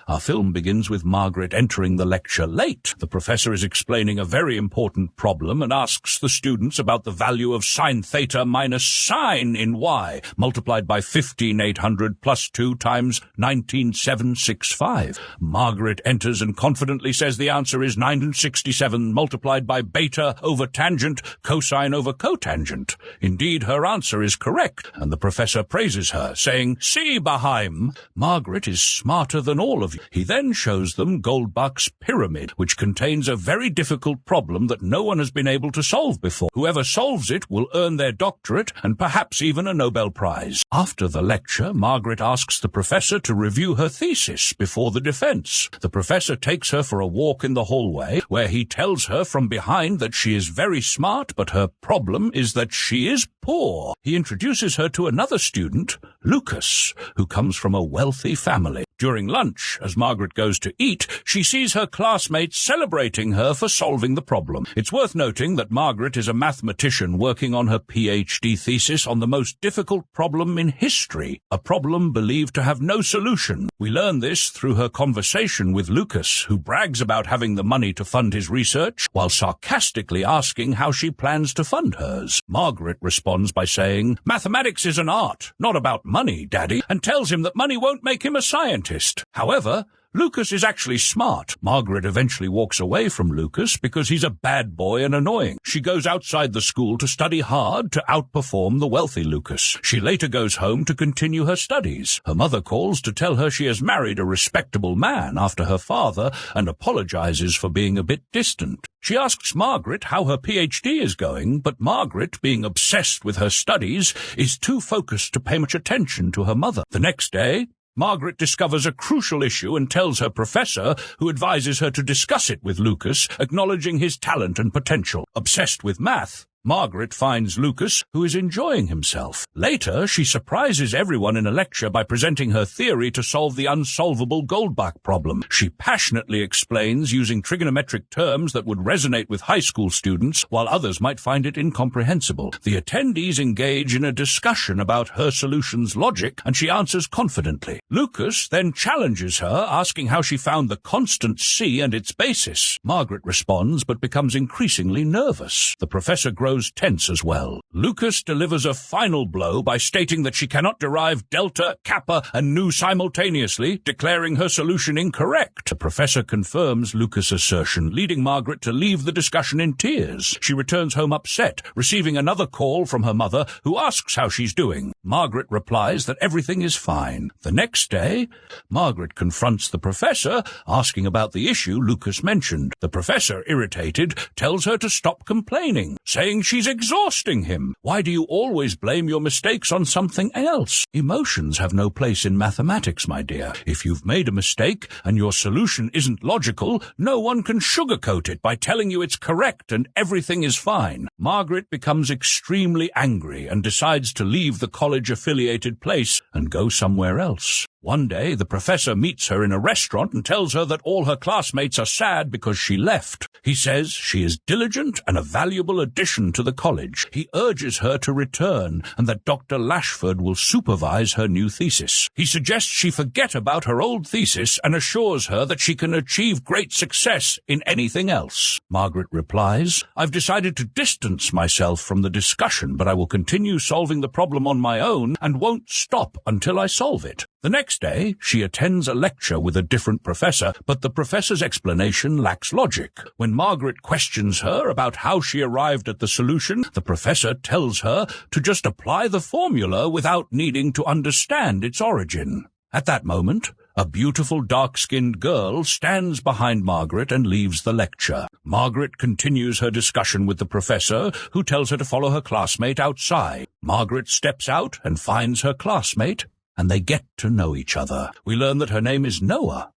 Our film begins with Margaret entering the lecture late. The professor is explaining a very important problem and asks the students about the value of sine theta minus sine in y, multiplied by 15,800 plus 2 times 19,765. Margaret enters and confidently says the answer is 967 multiplied by beta over tangent, cosine over cotangent. Indeed, her answer is correct, and the professor praises her, saying, "See, Baheim, Margaret is smarter than all of you." He then shows them Goldbach's pyramid, which contains a very difficult problem that no one has been able to solve before. Whoever solves it will earn their doctorate and perhaps even a Nobel Prize. After the lecture, Margaret asks the professor to review her thesis before the defense. The professor takes her for a walk in the hallway, where he tells her from behind that she is very smart, but her problem is that she is poor. He introduces her to another student, Lucas, who comes from a wealthy family. During lunch, as Margaret goes to eat, she sees her classmates celebrating her for solving the problem. It's worth noting that Margaret is a mathematician working on her PhD thesis on the most difficult problem in history, a problem believed to have no solution. We learn this through her conversation with Lucas, who brags about having the money to fund his research, while sarcastically asking how she plans to fund hers. Margaret responds by saying, "Mathematics is an art, not about money, Daddy," and tells him that money won't make him a scientist. However, Lucas is actually smart. Margaret eventually walks away from Lucas because he's a bad boy and annoying. She goes outside the school to study hard to outperform the wealthy Lucas. She later goes home to continue her studies. Her mother calls to tell her she has married a respectable man after her father and apologizes for being a bit distant. She asks Margaret how her PhD is going, but Margaret, being obsessed with her studies, is too focused to pay much attention to her mother. The next day, Margaret discovers a crucial issue and tells her professor, who advises her to discuss it with Lucas, acknowledging his talent and potential. Obsessed with math, Margaret finds Lucas, who is enjoying himself. Later, she surprises everyone in a lecture by presenting her theory to solve the unsolvable Goldbach problem. She passionately explains using trigonometric terms that would resonate with high school students, while others might find it incomprehensible. The attendees engage in a discussion about her solution's logic, and she answers confidently. Lucas then challenges her, asking how she found the constant C and its basis. Margaret responds, but becomes increasingly nervous. The professor grows tense as well. Lucas delivers a final blow by stating that she cannot derive delta, kappa, and nu simultaneously, declaring her solution incorrect. The professor confirms Lucas' assertion, leading Margaret to leave the discussion in tears. She returns home upset, receiving another call from her mother, who asks how she's doing. Margaret replies that everything is fine. The next day, Margaret confronts the professor, asking about the issue Lucas mentioned. The professor, irritated, tells her to stop complaining, saying she's exhausting him. "Why do you always blame your mistakes on something else? Emotions have no place in mathematics, my dear. If you've made a mistake and your solution isn't logical, no one can sugarcoat it by telling you it's correct and everything is fine." Margaret becomes extremely angry and decides to leave the college-affiliated place and go somewhere else. One day, the professor meets her in a restaurant and tells her that all her classmates are sad because she left. He says she is diligent and a valuable addition to the college. He urges her to return and that Dr. Lashford will supervise her new thesis. He suggests she forget about her old thesis and assures her that she can achieve great success in anything else. Margaret replies, "I've decided to distance myself from the discussion, but I will continue solving the problem on my own and won't stop until I solve it." The next day, she attends a lecture with a different professor, but the professor's explanation lacks logic. When Margaret questions her about how she arrived at the solution, the professor tells her to just apply the formula without needing to understand its origin. At that moment, a beautiful dark-skinned girl stands behind Margaret and leaves the lecture. Margaret continues her discussion with the professor, who tells her to follow her classmate outside. Margaret steps out and finds her classmate, and they get to know each other. We learn that her name is Noah.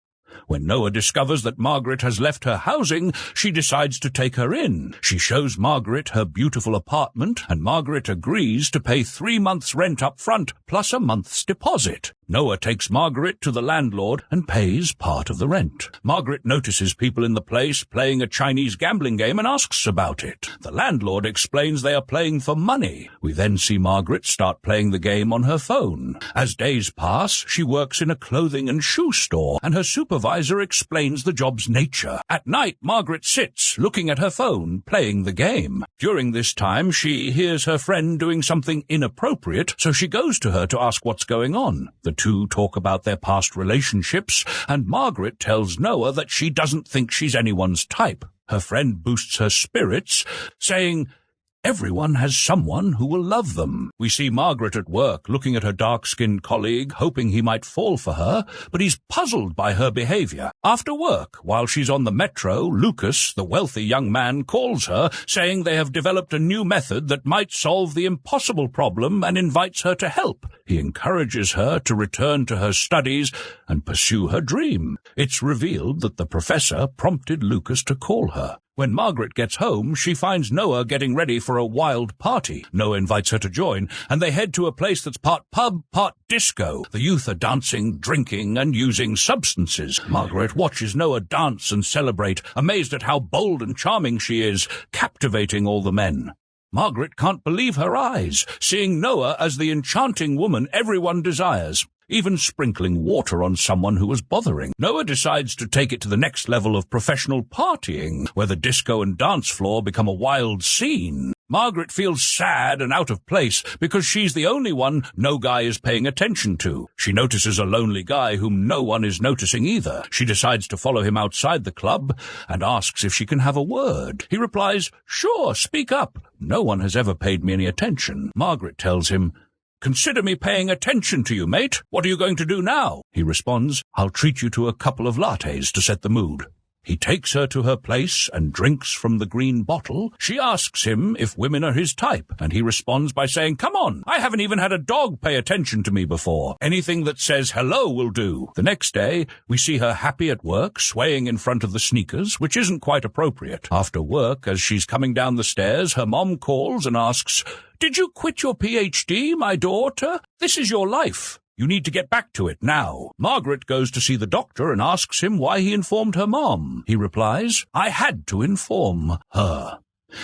When Noah discovers that Margaret has left her housing, she decides to take her in. She shows Margaret her beautiful apartment, and Margaret agrees to pay 3 months' rent up front, plus a month's deposit. Noah takes Margaret to the landlord and pays part of the rent. Margaret notices people in the place playing a Chinese gambling game and asks about it. The landlord explains they are playing for money. We then see Margaret start playing the game on her phone. As days pass, she works in a clothing and shoe store, and her supervisor explains the job's nature. At night, Margaret sits, looking at her phone, playing the game. During this time, she hears her friend doing something inappropriate, so she goes to her to ask what's going on. The two talk about their past relationships, and Margaret tells Noah that she doesn't think she's anyone's type. Her friend boosts her spirits, saying, "Everyone has someone who will love them." We see Margaret at work, looking at her dark-skinned colleague, hoping he might fall for her, but he's puzzled by her behavior. After work, while she's on the metro, Lucas, the wealthy young man, calls her, saying they have developed a new method that might solve the impossible problem and invites her to help. He encourages her to return to her studies and pursue her dream. It's revealed that the professor prompted Lucas to call her. When Margaret gets home, she finds Noah getting ready for a wild party. Noah invites her to join, and they head to a place that's part pub, part disco. The youth are dancing, drinking, and using substances. Margaret watches Noah dance and celebrate, amazed at how bold and charming she is, captivating all the men. Margaret can't believe her eyes, seeing Noah as the enchanting woman everyone desires, even sprinkling water on someone who was bothering. Noah decides to take it to the next level of professional partying, where the disco and dance floor become a wild scene. Margaret feels sad and out of place because she's the only one no guy is paying attention to. She notices a lonely guy whom no one is noticing either. She decides to follow him outside the club and asks if she can have a word. He replies, "Sure, speak up. No one has ever paid me any attention." Margaret tells him, "Consider me paying attention to you, mate. What are you going to do now?" He responds, "I'll treat you to a couple of lattes to set the mood." He takes her to her place and drinks from the green bottle. She asks him if women are his type, and he responds by saying, "Come on, I haven't even had a dog pay attention to me before. Anything that says hello will do." The next day, we see her happy at work, swaying in front of the sneakers, which isn't quite appropriate. After work, as she's coming down the stairs, her mom calls and asks, "Did you quit your PhD, my daughter? This is your life. You need to get back to it now." Margaret goes to see the doctor and asks him why he informed her mom. He replies, "I had to inform her."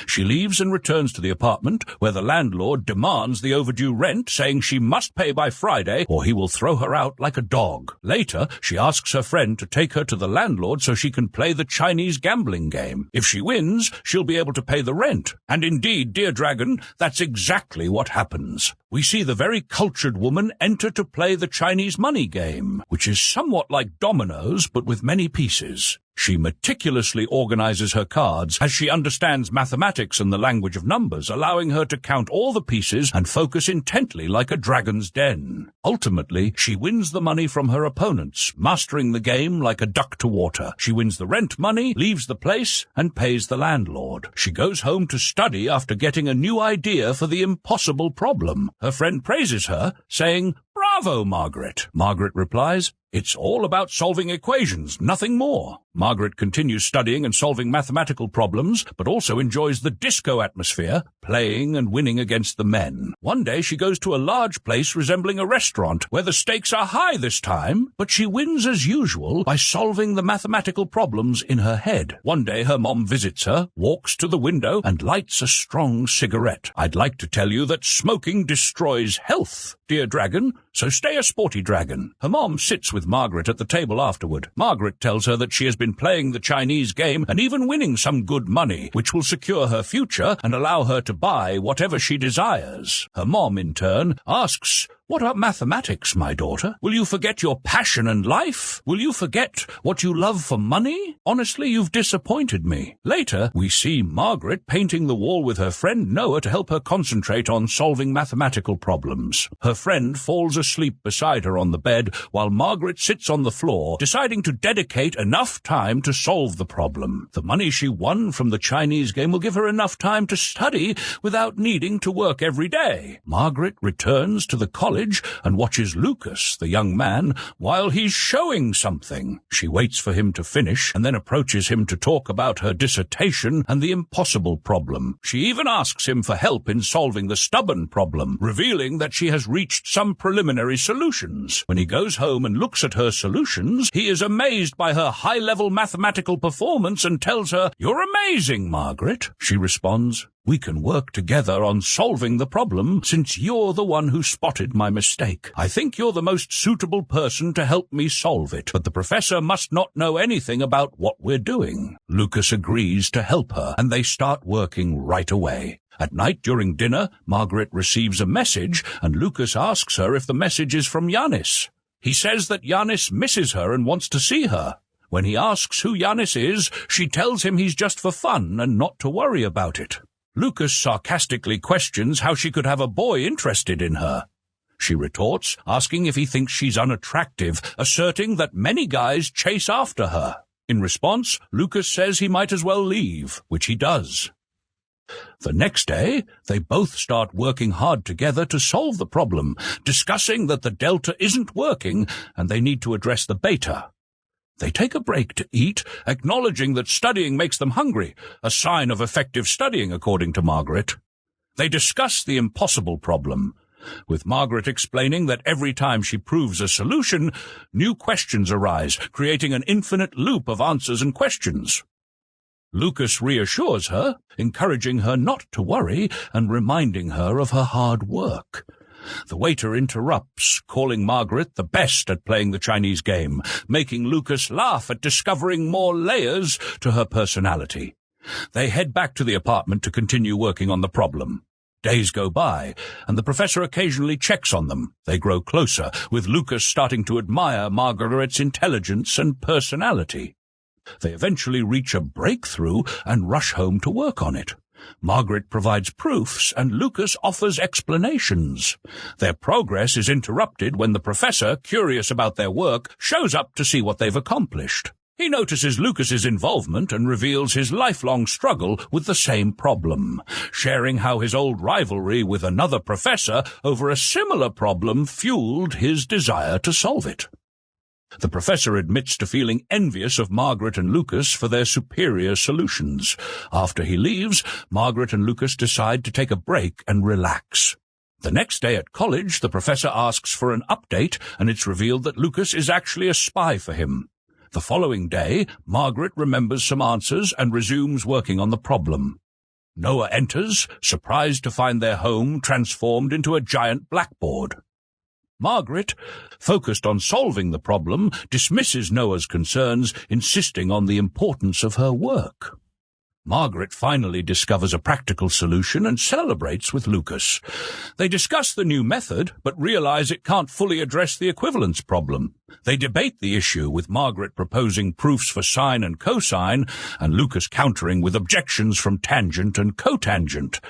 She leaves and returns to the apartment, where the landlord demands the overdue rent, saying she must pay by Friday or he will throw her out like a dog. Later, she asks her friend to take her to the landlord so she can play the Chinese gambling game. If she wins, she'll be able to pay the rent. And indeed, dear dragon, that's exactly what happens. We see the very cultured woman enter to play the Chinese money game, which is somewhat like dominoes but with many pieces. She meticulously organizes her cards as she understands mathematics and the language of numbers, allowing her to count all the pieces and focus intently like a dragon's den. Ultimately, she wins the money from her opponents, mastering the game like a duck to water. She wins the rent money, leaves the place, and pays the landlord. She goes home to study after getting a new idea for the impossible problem. Her friend praises her, saying, "Bravo, Margaret." Margaret replies, "It's all about solving equations, nothing more." Margaret continues studying and solving mathematical problems, but also enjoys the disco atmosphere, playing and winning against the men. One day she goes to a large place resembling a restaurant, where the stakes are high this time, but she wins as usual by solving the mathematical problems in her head. One day her mom visits her, walks to the window, and lights a strong cigarette. "I'd like to tell you that smoking destroys health, dear dragon, so stay a sporty dragon." Her mom sits with Margaret at the table afterward. Margaret tells her that she has been playing the Chinese game and even winning some good money, which will secure her future and allow her to buy whatever she desires. Her mom, in turn, asks, "What are mathematics, my daughter? Will you forget your passion and life? Will you forget what you love for money? Honestly, you've disappointed me." Later, we see Margaret painting the wall with her friend Noah to help her concentrate on solving mathematical problems. Her friend falls asleep beside her on the bed, while Margaret sits on the floor, deciding to dedicate enough time to solve the problem. The money she won from the Chinese game will give her enough time to study without needing to work every day. Margaret returns to the college college and watches Lucas, the young man, while he's showing something. She waits for him to finish and then approaches him to talk about her dissertation and the impossible problem. She even asks him for help in solving the stubborn problem, revealing that she has reached some preliminary solutions. When he goes home and looks at her solutions, he is amazed by her high-level mathematical performance and tells her, "You're amazing, Margaret." She responds, "We can work together on solving the problem since you're the one who spotted my mistake. I think you're the most suitable person to help me solve it, but the professor must not know anything about what we're doing." Lucas agrees to help her, and they start working right away. At night during dinner, Margaret receives a message, and Lucas asks her if the message is from Yanis. He says that Yanis misses her and wants to see her. When he asks who Yanis is, she tells him he's just for fun and not to worry about it. Lucas sarcastically questions how she could have a boy interested in her. She retorts, asking if he thinks she's unattractive, asserting that many guys chase after her. In response, Lucas says he might as well leave, which he does. The next day, they both start working hard together to solve the problem, discussing that the delta isn't working and they need to address the beta. They take a break to eat, acknowledging that studying makes them hungry, a sign of effective studying, according to Margaret. They discuss the impossible problem, with Margaret explaining that every time she proves a solution, new questions arise, creating an infinite loop of answers and questions. Lucas reassures her, encouraging her not to worry and reminding her of her hard work. The waiter interrupts, calling Margaret the best at playing the Chinese game, making Lucas laugh at discovering more layers to her personality. They head back to the apartment to continue working on the problem. Days go by, and the professor occasionally checks on them. They grow closer, with Lucas starting to admire Margaret's intelligence and personality. They eventually reach a breakthrough and rush home to work on it. Margaret provides proofs, and Lucas offers explanations. Their progress is interrupted when the professor, curious about their work, shows up to see what they've accomplished. He notices Lucas's involvement and reveals his lifelong struggle with the same problem, sharing how his old rivalry with another professor over a similar problem fueled his desire to solve it. The professor admits to feeling envious of Margaret and Lucas for their superior solutions. After he leaves, Margaret and Lucas decide to take a break and relax. The next day at college, the professor asks for an update, and it's revealed that Lucas is actually a spy for him. The following day, Margaret remembers some answers and resumes working on the problem. Noah enters, surprised to find their home transformed into a giant blackboard. Margaret, focused on solving the problem, dismisses Noah's concerns, insisting on the importance of her work. Margaret finally discovers a practical solution and celebrates with Lucas. They discuss the new method, but realize it can't fully address the equivalence problem. They debate the issue, with Margaret proposing proofs for sine and cosine, and Lucas countering with objections from tangent and cotangent.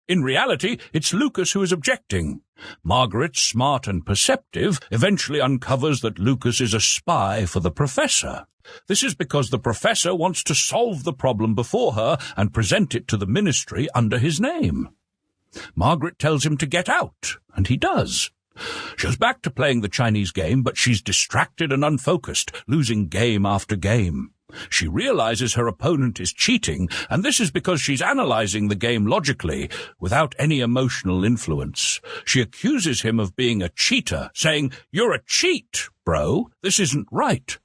In reality, it's Lucas who is objecting. Margaret, smart and perceptive, eventually uncovers that Lucas is a spy for the professor. This is because the professor wants to solve the problem before her and present it to the ministry under his name. Margaret tells him to get out, and he does. She goes back to playing the Chinese game, but she's distracted and unfocused, losing game after game. She realizes her opponent is cheating, and this is because she's analyzing the game logically, without any emotional influence. She accuses him of being a cheater, saying, "You're a cheat, bro. This isn't right."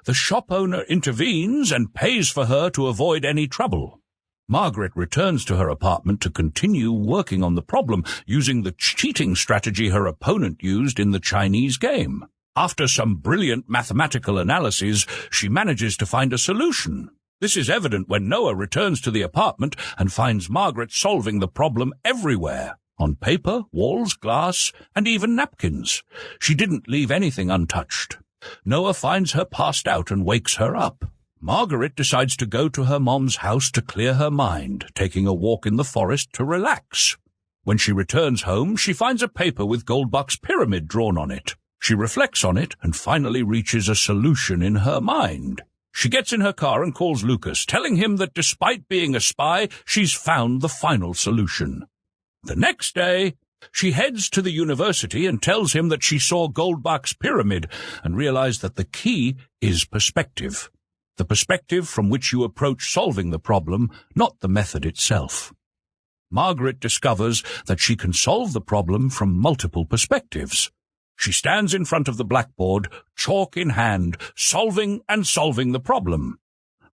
The shop owner intervenes and pays for her to avoid any trouble. Margaret returns to her apartment to continue working on the problem, using the cheating strategy her opponent used in the Chinese game. After some brilliant mathematical analyses, she manages to find a solution. This is evident when Noah returns to the apartment and finds Margaret solving the problem everywhere, on paper, walls, glass, and even napkins. She didn't leave anything untouched. Noah finds her passed out and wakes her up. Margaret decides to go to her mom's house to clear her mind, taking a walk in the forest to relax. When she returns home, she finds a paper with Goldbach's pyramid drawn on it. She reflects on it and finally reaches a solution in her mind. She gets in her car and calls Lucas, telling him that despite being a spy, she's found the final solution. The next day, She heads to the university and tells him that she saw Goldbach's pyramid and realized that the key is perspective. The perspective from which you approach solving the problem, not the method itself. Margaret discovers that she can solve the problem from multiple perspectives. She stands in front of the blackboard, chalk in hand, solving the problem.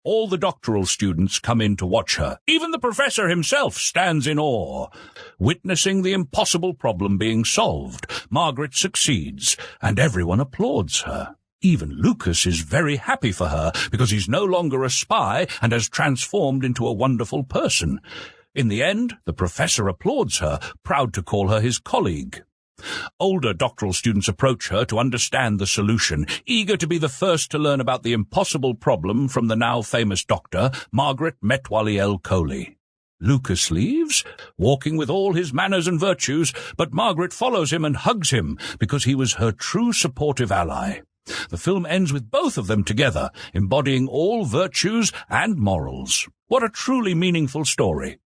All the doctoral students come in to watch her. Even the professor himself stands in awe. Witnessing the impossible problem being solved, Margaret succeeds, and everyone applauds her. Even Lucas is very happy for her because he's no longer a spy and has transformed into a wonderful person. In the end, the professor applauds her, proud to call her his colleague. Older doctoral students approach her to understand the solution, eager to be the first to learn about the impossible problem from the now famous doctor, Margaret Metwaliel Coley. Lucas leaves, walking with all his manners and virtues, but Margaret follows him and hugs him because he was her true supportive ally. The film ends with both of them together, embodying all virtues and morals. What a truly meaningful story.